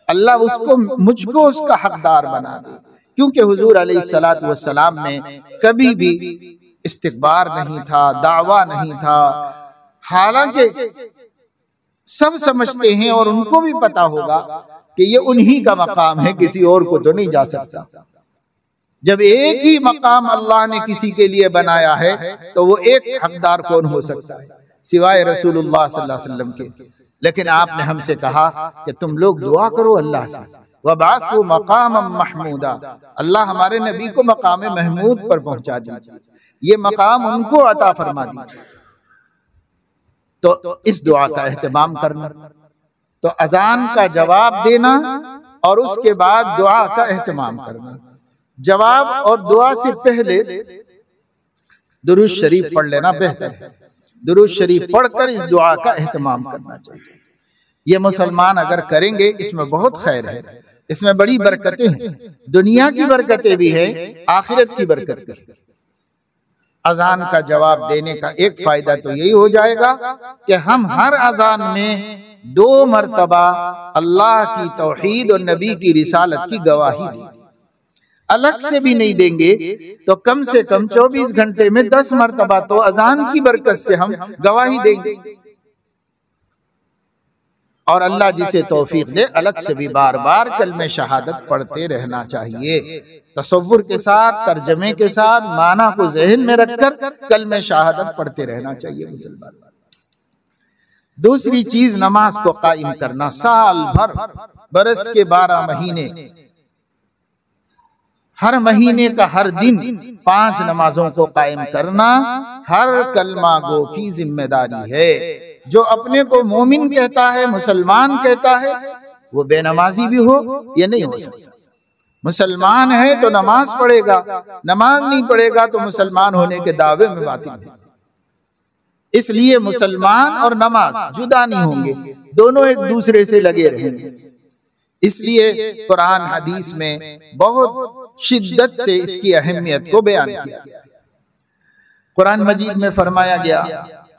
अल्लाह उसको मुझको उसका हकदार बना दे। क्योंकि हुजूर अलैहिस्सलातु वस्सलाम में कभी भी इस्तिकबार नहीं था, दावा नहीं था। हालांकि सब समझते हैं और उनको भी पता होगा कि ये उन्हीं का मकाम है, किसी और को तो नहीं जा सकता। जब एक ही मकाम अल्लाह ने किसी के लिए बनाया है तो वो एक हकदार कौन हो सकता है सिवाय रसूलुल्लाह सल्लल्लाहु अलैहि वसल्लम के। लेकिन आपने हमसे कहा कि तुम लोग दुआ करो अल्लाह से, वबासु मकाम महमूदा, अल्लाह हमारे नबी को मकाम महमूद पर पहुंचा दीजिए, ये मकाम उनको अता फरमा दीजिए। तो इस दुआ का एहतमाम करना, तो अजान का जवाब देना और उसके बाद दुआ का एहतमाम करना। जवाब और दुआ से पहले दुरूद शरीफ पढ़ लेना बेहतर है। दुरूद शरीफ पढ़कर इस दुआ का एहतमाम करना चाहिए। ये मुसलमान अगर करेंगे इसमें बहुत खैर है, इसमें बड़ी बरकतें हैं, दुनिया की बरकतें भी है, आखिरत की बरकत भी। अजान का जवाब देने का एक फायदा तो यही हो जाएगा कि हम हर अजान में 2 मरतबा अल्लाह की तौहीद और नबी की रिसालत की गवाही दें। अलग से भी नहीं देंगे तो कम से कम 24 घंटे में 10 मरतबा तो अजान की बरकत से हम गवाही देंगे। और अल्लाह जिसे तौफीक दे अलग से भी बार बार कलमे शहादत पढ़ते रहना चाहिए, तसव्वुर के साथ, तर्जमे के साथ, माना को ज़हन में रखकर कलमे शहादत पढ़ते रहना चाहिए मुसलमान। दूसरी चीज नमाज को कायम करना, साल भर, बरस के 12 महीने, हर महीने का हर दिन 5 नमाजों को कायम करना हर कलमा गो की जिम्मेदारी है। जो अपने को मोमिन कहता है, मुसलमान कहता है, वो बेनमाजी भी हो ये नहीं हो सकता। मुसलमान है तो नमाज पढ़ेगा, नमाज नहीं पढ़ेगा तो मुसलमान होने के दावे में बातिल है। इसलिए मुसलमान और नमाज जुदा नहीं होंगे, दोनों एक दूसरे से लगे रहेंगे। इसलिए कुरान हदीस में बहुत शिद्दत से इसकी अहमियत को बयान किया गया। कुरान मजीद में फरमाया गया,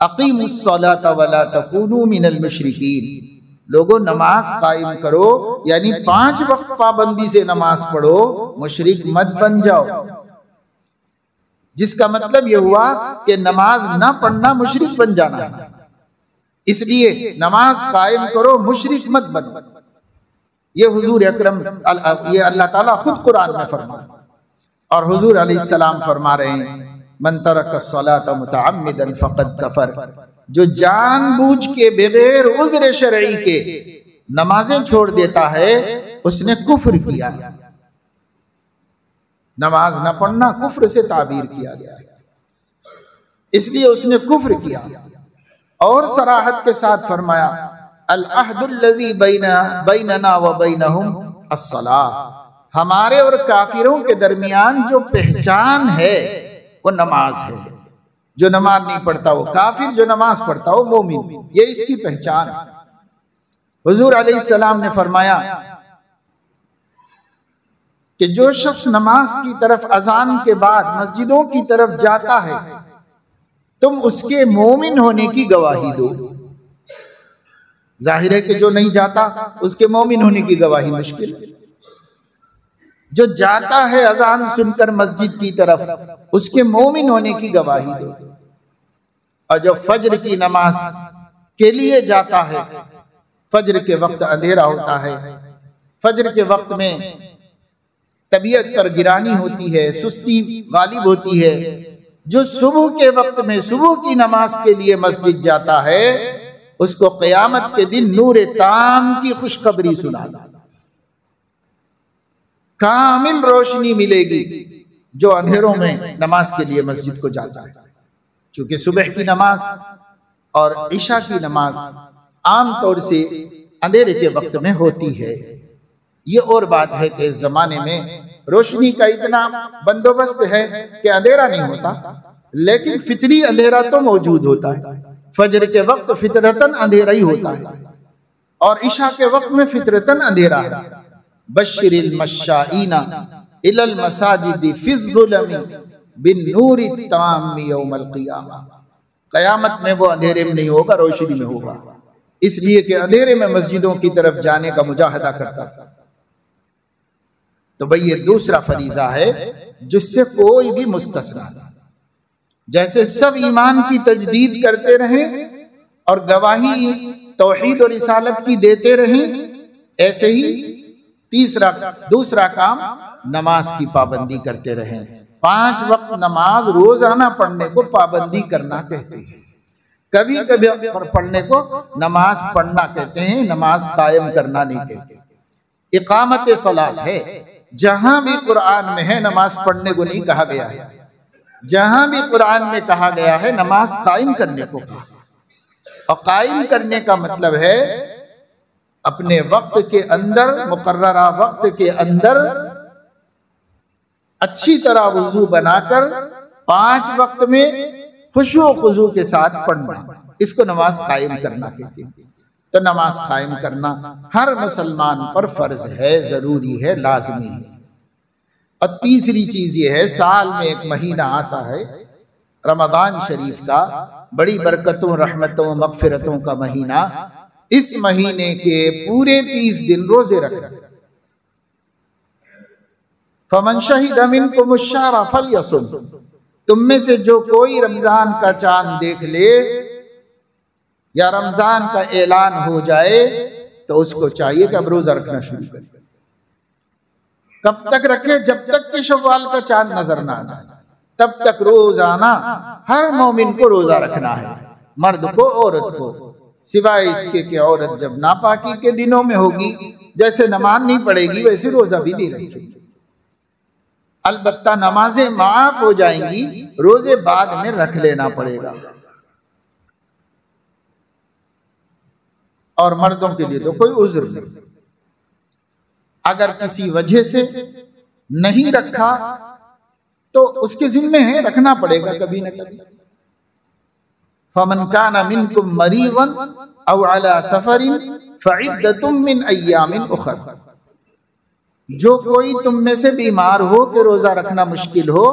अक़ीमुस्सलाता वला तकूनू मिनल मुशरिकीन, लोगों नमाज कायम करो, यानी 5 वक्त पाबंदी से नमाज पढ़ो, मुशरिक मत बन जाओ। जिसका मतलब यह हुआ कि नमाज ना पढ़ना मुशरिक बन जाना है। इसलिए नमाज कायम करो, मुशरिक मत बनो। ये हुजूर अकरम ये अल्लाह ताला खुद कुरान में फरमाया और हुजूर अलैहिस्सलाम फरमा रहे हैं, मन तरका सलात मुतअम्मिदन फक़द कफर, जो जानबूझ के बगैर उज़्र शरई के नमाजें छोड़ देता है उसने कुफ्र किया। नमाज न पढ़ना कुफ्र से ताबीर किया गया है, इसलिए उसने कुफ्र किया। और सराहत के साथ फरमाया, अल अहदुल्लज़ी बैनना व बैनहुम अस्सलाह, हमारे और काफिरों के दरमियान जो पहचान है वो नमाज है। जो नमाज नहीं पढ़ता वो काफिर, जो नमाज पढ़ता वो मोमिन, ये इसकी पहचान। हुजूर अलैहिस्सलाम ने फरमाया कि जो शख्स नमाज की तरफ अजान के बाद मस्जिदों की तरफ जाता है, तुम उसके मोमिन होने की गवाही दो। जाहिर है कि जो नहीं जाता उसके मोमिन होने की गवाही मुश्किल। जो जाता है अजान सुनकर मस्जिद की तरफ, उसके मोमिन होने की गवाही दो। और जो फज्र की नमाज के लिए जाता है, फज्र के वक्त अंधेरा होता है, फज्र के वक्त में तबीयत पर गिरानी होती है, सुस्ती गालिब होती है, जो सुबह के वक्त में सुबह की नमाज के लिए मस्जिद जाता है, उसको क़यामत के दिन नूर ताम की खुशखबरी सुनाना, कामिल रोशनी मिलेगी जो अंधेरों में नमाज के लिए मस्जिद को जाता है। क्योंकि सुबह की नमाज और ईशा की नमाज आम तौर से अंधेरे के वक्त में होती है। ये और बात है कि इस जमाने में रोशनी का इतना बंदोबस्त है कि अंधेरा नहीं होता, लेकिन फितरी अंधेरा तो मौजूद होता है। फजर के वक्त फितरतन अंधेरा ही होता है और ईशा के वक्त में फितरतन अंधेरा है। बश्शिरिल मशाईना इलल मसाजिदी फिज़्ज़ुलमी बिन्नूरि ताम्मी यौमल क़ियामा। क़यामत में वो अंधेरे में नहीं होगा, रोशनी में होगा, इसलिए कि अंधेरे में मस्जिदों की तरफ जाने का मुजाहदा करता था। तो भाई ये दूसरा फरीजा है जिससे कोई भी मुस्तस्ना नहीं। जैसे सब ईमान की तजदीद करते रहें और गवाही तौहीद और रिसालत की देते रहें, ऐसे ही दूसरा काम नमाज की पाबंदी करते रहें। 5 वक्त नमाज रोजाना पढ़ने को पाबंदी करना कहते हैं, कभी कभी पढ़ने को नमाज पढ़ना कहते हैं, नमाज कायम करना नहीं कहते। इकामत सलात है, जहां भी कुरान में है नमाज पढ़ने को नहीं कहा गया है, जहां भी कुरान में कहा गया है नमाज कायम करने को कहा। और कायम करने का मतलब है अपने वक्त के अंदर, मुकर्ररा वक्त के अंदर अच्छी तरह वुजू बनाकर 5 वक्त में खुशू खुजू के साथ पढ़ना, इसको नमाज कायम करना कहते हैं। तो नमाज कायम करना हर मुसलमान पर फर्ज है, जरूरी है, लाजमी है। और तीसरी चीज ये है, साल में एक महीना आता है रमजान शरीफ का, बड़ी बरकतों, रहमतों, मगफिरतों का महीना। इस महीने के पूरे 30 दिन रोजे रखना। फमन शहिद मिनकुमुश शहरा फलयसुम, तुम में से जो कोई रमजान का चांद देख ले या रमजान का ऐलान हो जाए तो उसको चाहिए कि अब रोजा रखना शुरू करे। कब तक रखे? जब तक कि शव्वाल का चांद नजर ना आ जाए, तब तक रोजाना हर मोमिन को रोजा रखना है, मर्द को, औरत को, सिवाय इसके कि औरत जब नापाकी के दिनों में होगी, जैसे नमाज नहीं पड़ेगी वैसे रोजा भी नहीं रखेगी। अलबत्ता नमाजें माफ हो जाएंगी, रोजे बाद में रख लेना पड़ेगा। और मर्दों के लिए तो कोई उज्र नहीं, अगर किसी वजह से नहीं रखा तो उसके जिम्मे है, रखना पड़ेगा कभी न कभी। फमन काना मिनकुम मरीज़न औ अला सफरिन फइद्दतुम मिन अय्यामिन उखर, जो कोई तुम में से बीमार हो कि रोजा रखना मुश्किल हो,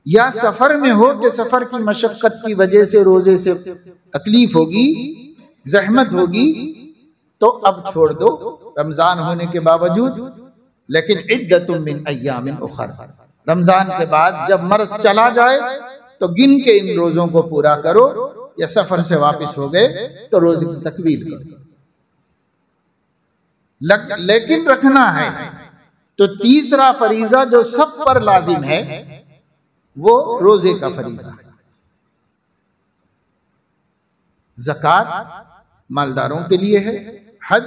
या सफर में हो कि सफर की मशक्कत की वजह से रोजे से तकलीफ होगी, जहमत होगी, तो अब छोड़ दो रमजान होने के बावजूद, लेकिन इद्दतुम मिन अय्यामिन उखर, रमजान के बाद जब मर्ज चला जाए तो गिन के इन रोजों को पूरा करो, या सफर से वापस हो गए तो रोजे की तकमील करो, लेकिन रखना है। तो तीसरा फरीजा जो सब पर लाजिम है वो रोजे का फरीजा है। ज़कात मालदारों के लिए है, हज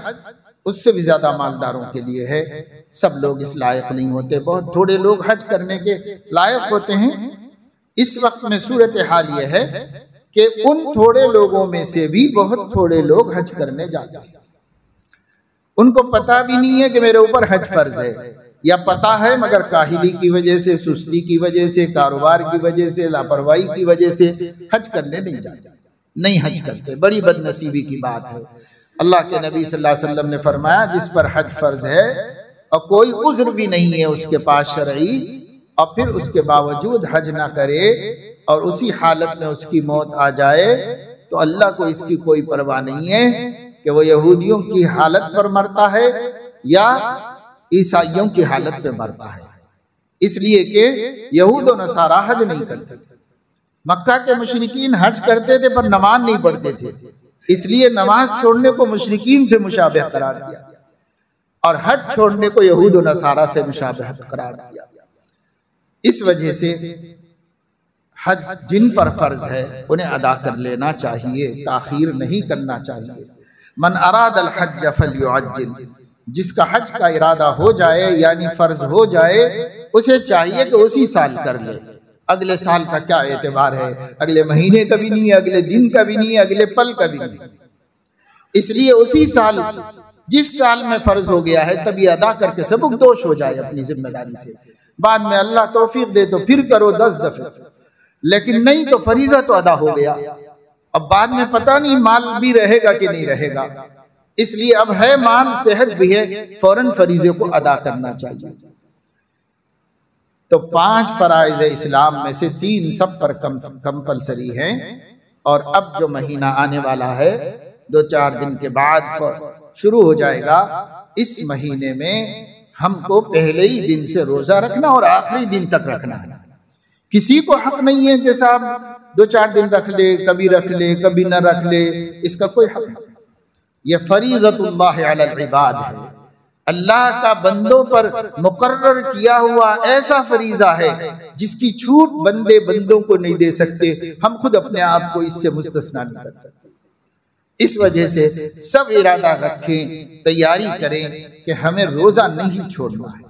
उससे भी ज्यादा मालदारों के लिए है। सब लोग इस लायक नहीं होते, बहुत थोड़े लोग हज करने के लायक होते हैं। इस वक्त में सूरत हाल यह है कि उन थोड़े लोगों में से भी बहुत थोड़े लोग हज करने जाते हैं, उनको पता भी नहीं है कि मेरे ऊपर हज फर्ज है, या पता है मगर काहिली की वजह से, सुस्ती की वजह से, कारोबार की वजह से, लापरवाही की वजह से हज करने नहीं जाते, नहीं हज करते। बड़ी बदनसीबी की बात है। अल्लाह के नबी सल्लल्लाहु अलैहि वसल्लम ने फरमाया, जिस पर हज फर्ज है और कोई उज्र भी नहीं है उसके पास शरई, और फिर उसके बावजूद हज ना करे और उसी हालत में उसकी मौत आ जाए, तो अल्लाह को इसकी कोई परवाह नहीं है कि वो यहूदियों की हालत पर मरता है या ईसाइयों की हालत पे मरता है। इसलिए कि यहूद और नसारा हज नहीं करते थे, मक्का के मुशरिकीन हज करते थे पर नमाज नहीं पढ़ते थे, इसलिए नमाज छोड़ने को मुशरिकीन से मुशाबह करार दिया और हज छोड़ने को यहूद और नसारा से मुशाबह करार दिया। इस वजह से हज जिन पर फर्ज है उन्हें अदा कर लेना चाहिए, ताखीर नहीं करना चाहिए। मन अराद अल हज फलयुअज्जिल, जिसका हज का इरादा हो जाए यानी फर्ज हो जाए, उसे चाहिए कि उसी साल कर ले, अगले साल का क्या एतबार है, अगले महीने का भी नहीं है, अगले दिन का भी नहीं है, अगले पल का भी नहीं। इसलिए उसी साल जिस साल में फर्ज हो गया है तभी अदा करके सबकदोश हो जाए अपनी जिम्मेदारी से। बाद में अल्लाह तौफीक दे तो फिर करो 10 दफे, लेकिन नहीं तो फरीजा तो अदा हो गया। अब बाद में पता नहीं माल भी रहेगा कि नहीं रहेगा, इसलिए अब है माल, सेहत भी है, फौरन फरीजे को अदा करना चाहिए। तो 5 फराइज इस्लाम में से 3 सब पर कंपलसरी हैं। और अब जो महीना आने वाला है 2-4 दिन के बाद शुरू हो जाएगा, इस महीने में हमको पहले ही दिन से रोजा रखना और आखिरी दिन तक रखना है। किसी को हक नहीं है कि साहब 2-4 दिन रख ले, कभी रख ले, कभी न रख ले, इसका कोई हक नहीं। यह फरीज़तुल्लाह अलल इबाद है, अल्लाह का बंदों पर मुकर्रर किया हुआ ऐसा फरीजा है जिसकी छूट बंदे बंदों को नहीं दे सकते। हम खुद अपने आप को इससे मुस्तस्ना नहीं कर सकते। इस वजह से सब इरादा रखें, तैयारी करें कि हमें रोजा नहीं छोड़ना है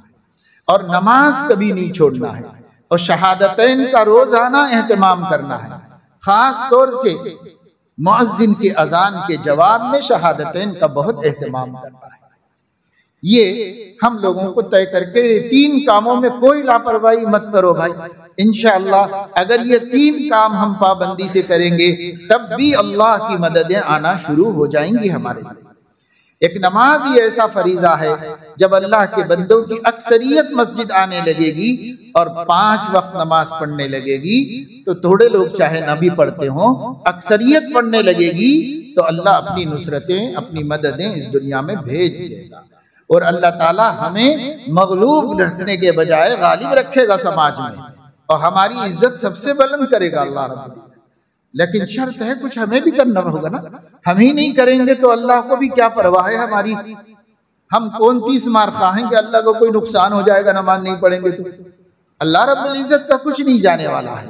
और नमाज कभी नहीं छोड़ना है और शहादतैन का रोजाना एहतमाम करना है। खास तौर से मुअज्जिन के अजान के जवाब में शहादतैन का बहुत एहतमाम करना है। ये हम लोगों को तय करके 3 कामों में कोई लापरवाही मत करो भाई। इंशाअल्लाह अगर ये 3 काम हम पाबंदी से करेंगे तब भी अल्लाह की मददें आना शुरू हो जाएंगी हमारे लिए। एक नमाज ही ऐसा फरीजा है, जब अल्लाह के बंदों की अक्सरियत मस्जिद आने लगेगी और 5 वक्त नमाज पढ़ने लगेगी, तो थोड़े लोग चाहे न भी पढ़ते हों, अक्सरियत पढ़ने लगेगी तो अल्लाह अपनी नुसरतें, अपनी मददें इस दुनिया में भेज देगा और अल्लाह ताला हमें मगलूब रखने के बजाय गालिब रखेगा समाज में और हमारी इज्जत सबसे बुलंद करेगा अल्लाह रब्बुल इज्जत। लेकिन शर्त है कुछ हमें भी करना होगा ना। हम ही नहीं करेंगे तो अल्लाह को भी क्या परवाह है हमारी। हम कौन 30 मार खाएंगे, अल्लाह को कोई नुकसान हो जाएगा नमाज नहीं पढ़ेंगे तो। अल्लाह रब्बुल इज्जत का कुछ नहीं जाने वाला है।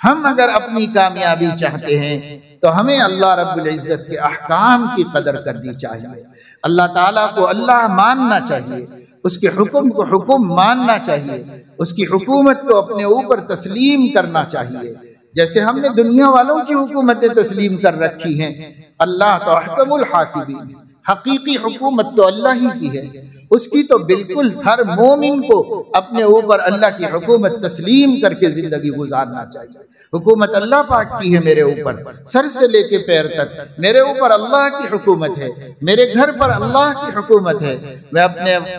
हम अगर अपनी कामयाबी चाहते हैं तो हमें अल्लाह रब्बुल इज्जत के अहकाम की कदर करनी चाहिए। अल्लाह ताला को अल्लाह मानना चाहिए, उसके हुक्म को हुक्म मानना चाहिए, उसकी हुकूमत को अपने ऊपर तस्लीम करना चाहिए। जैसे हमने दुनिया वालों की हुकूमतें तस्लीम कर रखी हैं। अल्लाह तो अहकमुल हाकिमीन, हकीकी हुकूमत तो अल्लाह ही की है। उसकी तो बिल्कुल हर मोमिन को अपने ऊपर अल्लाह की हुकूमत तस्लीम करके जिंदगी गुजारना चाहिए। हुकूमत अल्लाह पाक की है मेरे ऊपर, सर से लेके पैर तक मेरे ऊपर अल्लाह की हुकूमत है। मेरे घर पर अल्लाह की हुकूमत है। मैं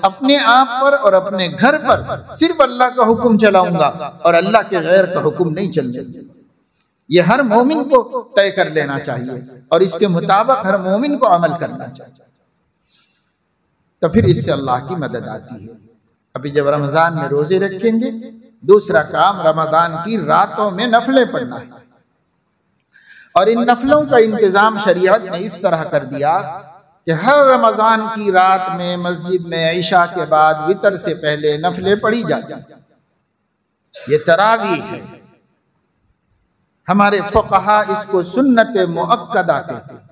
अपने आप पर और अपने घर पर सिर्फ अल्लाह का हुक्म चलाऊंगा और अल्लाह के गैर का हुक्म नहीं चलेगा। ये हर मोमिन को तय कर लेना चाहिए और इसके मुताबिक हर मोमिन को अमल करना चाहिए, तो फिर इससे अल्लाह की मदद आती है। अभी जब रमजान में रोजे रखेंगे, दूसरा काम रमजान की रातों में नफलें पढ़ना है। और इन नफलों का इंतजाम शरीयत ने इस तरह कर दिया कि हर रमजान की रात में मस्जिद में ईशा के बाद वितर से पहले नफलें पढ़ी जाती। ये तरावीह है। हमारे फुक़हा इसको सुन्नत मुअक्कदा कहते हैं।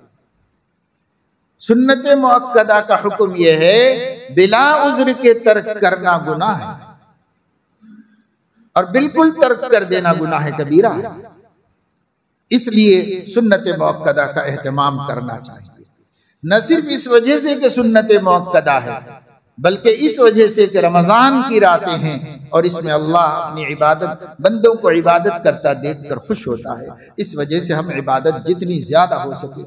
सुन्नत मुअक्कदा का हुक्म यह है बिला उज़्र के तर्क करना गुनाह है और बिल्कुल तर्क कर देना गुनाह कबीरा है। इसलिए सुन्नत मुअक्कदा का एहतमाम करना चाहिए, न सिर्फ इस वजह से कि सुन्नत मुअक्कदा है, बल्कि इस वजह से कि रमजान की रातें हैं और इसमें अल्लाह अपनी इबादत बंदों को इबादत करता देखकर खुश होता है। इस वजह से हम इबादत जितनी ज्यादा हो सके,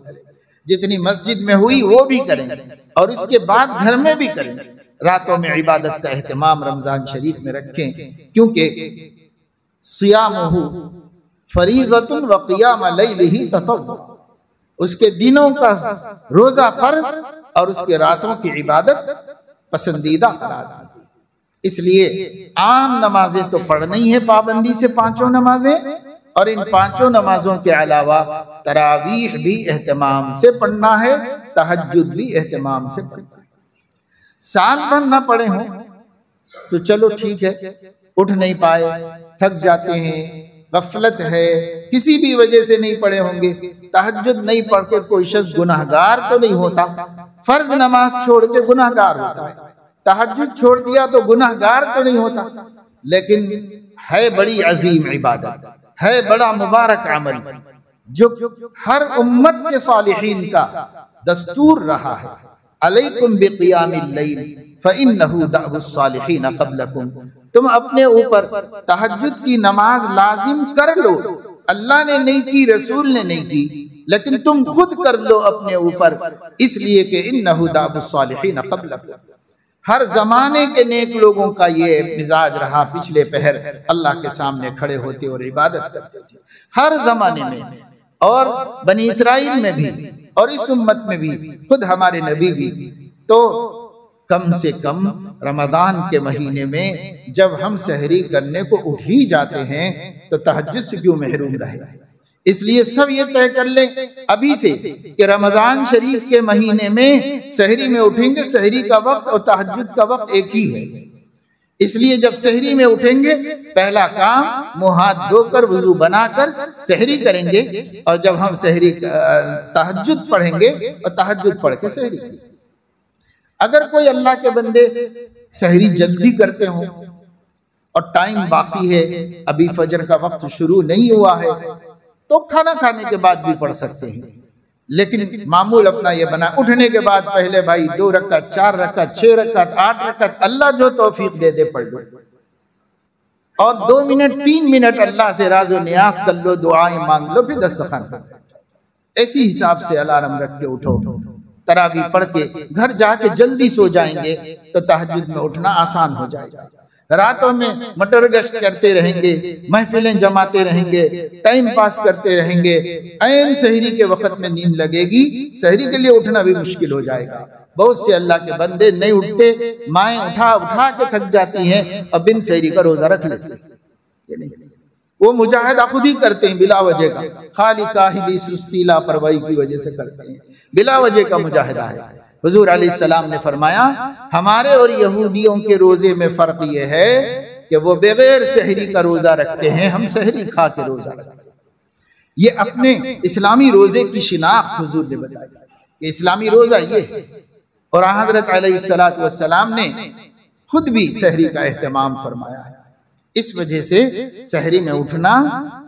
जितनी मस्जिद में हुई वो भी करें और इसके बाद घर में भी करें। रातों में इबादत का एहतमाम रमजान शरीफ में रखें, क्योंकि सियामुहु फरीज़तुन व क़ियाम लैलिही ततव्वु, उसके दिनों का रोजा फर्ज और उसके रातों की इबादत पसंदीदा करार दी। इसलिए आम नमाजें तो पढ़नी ही है पाबंदी से, 5 नमाजें, और इन 5 नमाजों के अलावा तरावीह भी एहतमाम से पढ़ना है, तहज्जुद भी एहतमाम से पढ़ना है। साल भर ना पढ़े हों तो चलो ठीक है, उठ नहीं पाए, थक जाते हैं, गफलत है, किसी भी वजह से नहीं पढ़े होंगे। तहज्जुद नहीं पढ़ के कोई शख्स गुनाहगार तो नहीं होता। फर्ज नमाज छोड़ के गुनाहगार होता है, तहज्जुद छोड़ दिया तो गुनाहगार तो नहीं होता। लेकिन है बड़ी अजीम इबादत, है बड़ा मुबारक अमल जो हर उम्मत के सालिहीन का दस्तूर रहा है। अलैकुम बिक़ियामिल लैल फ़इन्नहु दअबुस सालिहीन क़ब्लकुम, तुम अपने ऊपर तहज्जुद की नमाज लाजिम कर लो। अल्लाह ने नहीं की, रसूल ने नहीं की, लेकिन तुम खुद कर लो अपने ऊपर, इसलिए कि इन्नहु दअबुस सालिहीन क़ब्लकुम। हर जमाने के नेक लोगों का ये मिजाज रहा, पिछले पहर अल्लाह के सामने खड़े होते और इबादत करते थे, हर जमाने में, और बनी इसराइल में भी और इस उम्मत में भी, खुद हमारे नबी भी। तो कम से कम रमजान के महीने में जब हम सहरी करने को उठ ही जाते हैं तो तहज्जुद से क्यों महरूम रहे। इसलिए सब ये तय कर लें अभी से कि रमजान शरीफ के महीने में सहरी में उठेंगे, सहरी का वक्त और तहज्जुद का वक्त एक ही है। इसलिए जब सहरी में उठेंगे पहला काम मुंह हाथ धोकर वुजू बनाकर सहरी करेंगे, और जब हम सहरी तहज्जुद पढ़ेंगे और तहज्जुद पढ़ के सहरी करेंगे। अगर कोई अल्लाह के बंदे सहरी जल्दी करते हो और टाइम बाकी है, अभी फजर का वक्त शुरू नहीं हुआ है, तो खाना खाने के बाद भी पढ़ सकते हैं। लेकिन मामूल अपना ये बना, उठने के बाद पहले भाई 2 रकात, 4 रकात, 6 रकात, 8 रकात, अल्लाह जो तौफीक दे दे पढ़ लो, और 2 मिनट 3 मिनट अल्लाह से राज़ो नियाज कर लो, दुआएं मांग लो, फिर दस्तरखान कर लो। इसी हिसाब से अलार्म रख के उठो, तरावी पढ़ के घर जाके जल्दी सो जाएंगे तो तहज्जुद में उठना आसान हो जाएगा। रातों में मटर गश्त करते रहेंगे, महफिलें जमाते रहेंगे, टाइम पास करते रहेंगे, ऐन सहरी के वक्त में नींद लगेगी, सहरी के लिए उठना भी मुश्किल हो जाएगा। बहुत से अल्लाह के बंदे नहीं उठते, माएँ उठा उठा के थक जाती हैं और बिन सहरी का रोजा रख लेते हैं। वो मुजाहिदा खुद ही करते हैं बिला वजह का, खाली काहिली सुस्ती लापरवाही की वजह से करते हैं, बिला वजह का मुजाहिदा है। हुजूर अलैहिस्सलाम ने फरमाया हमारे और यहूदियों के रोजे में फर्क ये है कि वो बगैर सहरी का रोजा रखते हैं, हम सहरी खा के रोजा रखते हैं। ये अपने इस्लामी रोजे की शिनाख्त हुजूर ने बताया कि इस्लामी रोजा ये है। और हज़रत अलैहिस्सलातु वस्सलाम ने खुद भी सहरी का एहतमाम फरमाया है। इस वजह से सहरी में उठना,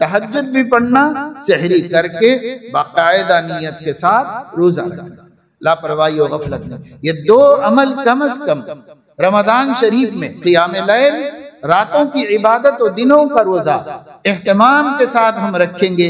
तहज्जुद भी पढ़ना, सहरी करके बाकायदा नियत के साथ रोजा रखना, लापरवाही और गफलत नहीं। ये 2 अमल कम से कम रमजान शरीफ में, क़ियाम लैल, रातों की इबादत और दिनों का रोजा एहतमाम के साथ हम रखेंगे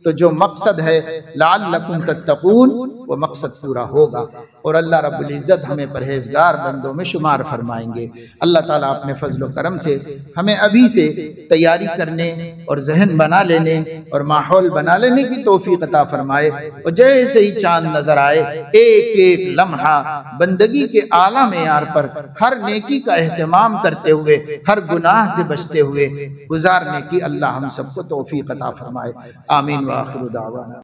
तो जो मकसद है लअल्लकुम तत्तकून, वो मकसद पूरा होगा और अल्लाह रब्बुल इज़्ज़त हमें परहेजगार बंदों में शुमार फरमाएंगे। अल्लाह ताला अपने फजल करम से हमें अभी से तैयारी करने और जहन बना लेने और माहौल बना लेने की तौफीक अता फरमाए, और जैसे ही चांद नजर आए एक एक लम्हा बंदगी के आला मेयार पर हर नेकी का एहतमाम करते हुए, हर गुनाह से बचते हुए गुजारने की अल्लाह हम सबको तौफीक अता फरमाए। आमीन व आखिरु दावाना।